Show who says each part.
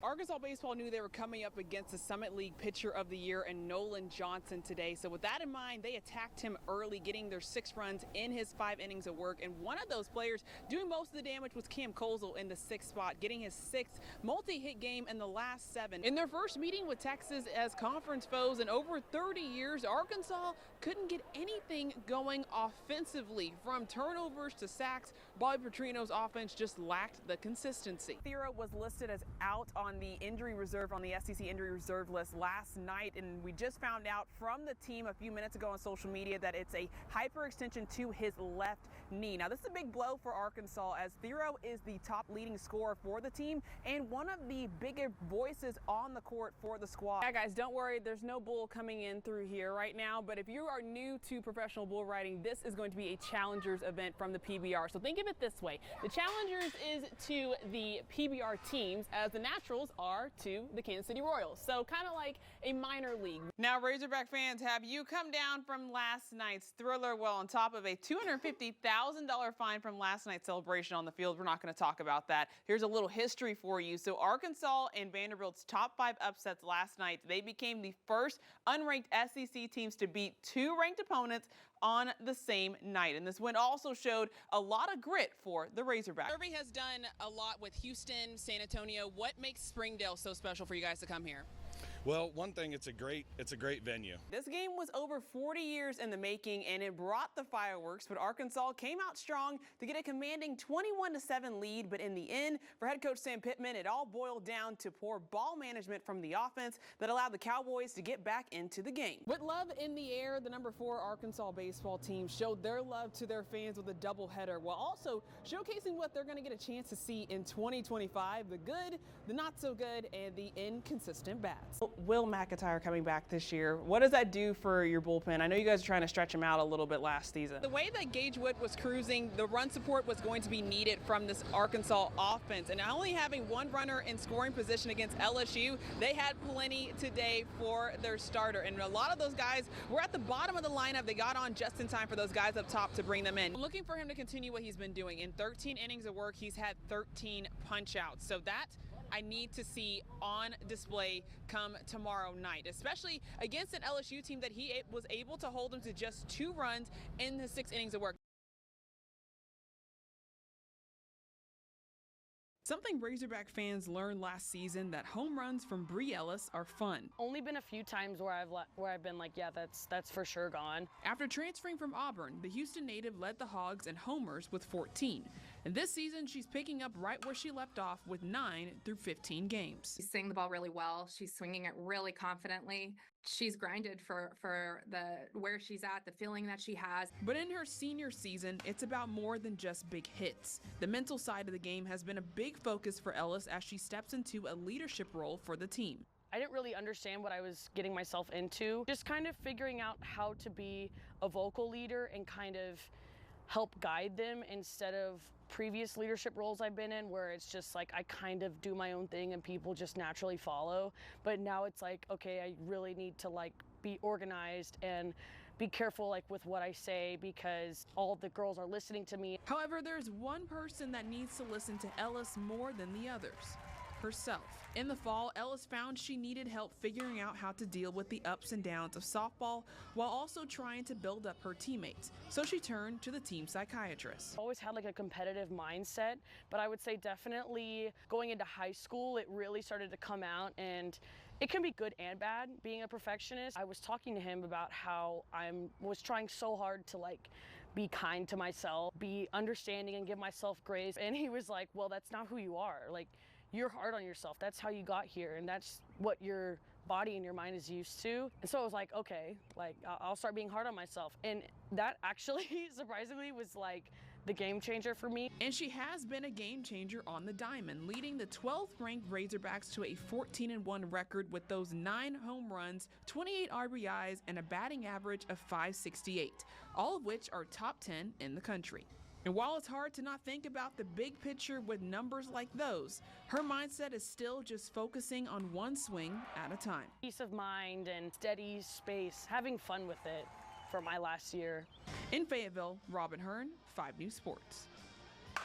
Speaker 1: Arkansas baseball knew they were coming up against the Summit League Pitcher of the Year and Nolan Johnson today. So with that in mind, they attacked him early, getting their 6 runs in his 5 innings of work. And one of those players doing most of the damage was Cam Kozel in the 6th spot, getting his 6th multi-hit game in the last 7. In their first meeting with Texas as conference foes in over 30 years, Arkansas couldn't get anything going offensively. From turnovers to sacks, Bobby Petrino's offense just lacked the consistency. Thero was listed as out on the injury reserve on the SEC injury reserve list last night, and we just found out from the team a few minutes ago on social media that it's a hyperextension to his left knee. Now this is a big blow for Arkansas, as Thero is the top leading scorer for the team and one of the bigger voices on the court for the squad. Yeah guys, don't worry, there's no bull coming in through here right now, but if you are new to professional bull riding, this is going to be a challengers event from the PBR. So think of it this way: the challengers is to the PBR teams as the naturals are to the Kansas City Royals. So kind of like a minor league. Now Razorback fans, have you come down from last night's thriller? Well, on top of a $250,000 fine from last night's celebration on the field, we're not going to talk about that. Here's a little history for you. So Arkansas and Vanderbilt's top 5 upsets last night. They became the first unranked SEC teams to beat 2 ranked opponents on the same night. And this win also showed a lot of grit for the Razorbacks. Irby has done a lot with Houston, San Antonio. What makes Springdale so special for you guys to come here?
Speaker 2: Well, one thing, it's a great venue.
Speaker 1: This game was over 40 years in the making, and it brought the fireworks, but Arkansas came out strong to get a commanding 21-7 lead. But in the end, for head coach Sam Pittman, it all boiled down to poor ball management from the offense that allowed the Cowboys to get back into the game. With love in the air, the number 4 Arkansas baseball team showed their love to their fans with a doubleheader, while also showcasing what they're going to get a chance to see in 2025: the good, the not so good, and the inconsistent bats. Will McIntyre coming back this year, what does that do for your bullpen? I know you guys are trying to stretch him out a little bit last season. The way that Gage Wood was cruising, the run support was going to be needed from this Arkansas offense. And only having 1 runner in scoring position against LSU, they had plenty today for their starter. And a lot of those guys were at the bottom of the lineup. They got on just in time for those guys up top to bring them in. I'm looking for him to continue what he's been doing. In 13 innings of work, he's had 13 punch-outs. So that I need to see on display come tomorrow night, especially against an LSU team that he was able to hold them to just 2 runs in the 6 innings of work. Something Razorback fans learned last season, that home runs from Bree Ellis are fun.
Speaker 3: Only been a few times where I've been like, yeah, that's for sure gone.
Speaker 1: After transferring from Auburn, the Houston native led the Hogs in homers with 14. And this season, she's picking up right where she left off with 9 through 15 games.
Speaker 4: She's swinging the ball really well. She's swinging it really confidently. She's grinded for where she's at, the feeling that she has.
Speaker 1: But in her senior season, it's about more than just big hits. The mental side of the game has been a big focus for Ellis as she steps into a leadership role for the team.
Speaker 3: I didn't really understand what I was getting myself into. Just kind of figuring out how to be a vocal leader and kind of help guide them, instead of previous leadership roles I've been in where it's just like I kind of do my own thing and people just naturally follow. But now it's like, okay, I really need to like be organized and be careful like with what I say, because all the girls are listening to me.
Speaker 1: However, there's one person that needs to listen to Ellis more than the others: herself. In the fall, Ellis found she needed help figuring out how to deal with the ups and downs of softball while also trying to build up her teammates. So she turned to the team psychiatrist.
Speaker 3: I always had like a competitive mindset, but I would say definitely going into high school, it really started to come out, and it can be good and bad being a perfectionist. I was talking to him about how I was trying so hard to like be kind to myself, be understanding and give myself grace. And he was like, well, that's not who you are. Like, you're hard on yourself. That's how you got here, and that's what your body and your mind is used to. And so I was like, okay, like I'll start being hard on myself. And that actually surprisingly was like the game changer for me.
Speaker 1: And she has been a game changer on the diamond, leading the 12th ranked Razorbacks to a 14-1 record with those 9 home runs, 28 RBIs, and a batting average of .568, all of which are top 10 in the country. And while it's hard to not think about the big picture with numbers like those, her mindset is still just focusing on one swing at a time.
Speaker 3: Peace of mind and steady space, having fun with it for my last year.
Speaker 1: In Fayetteville, Robyn Hearn, 5 News Sports.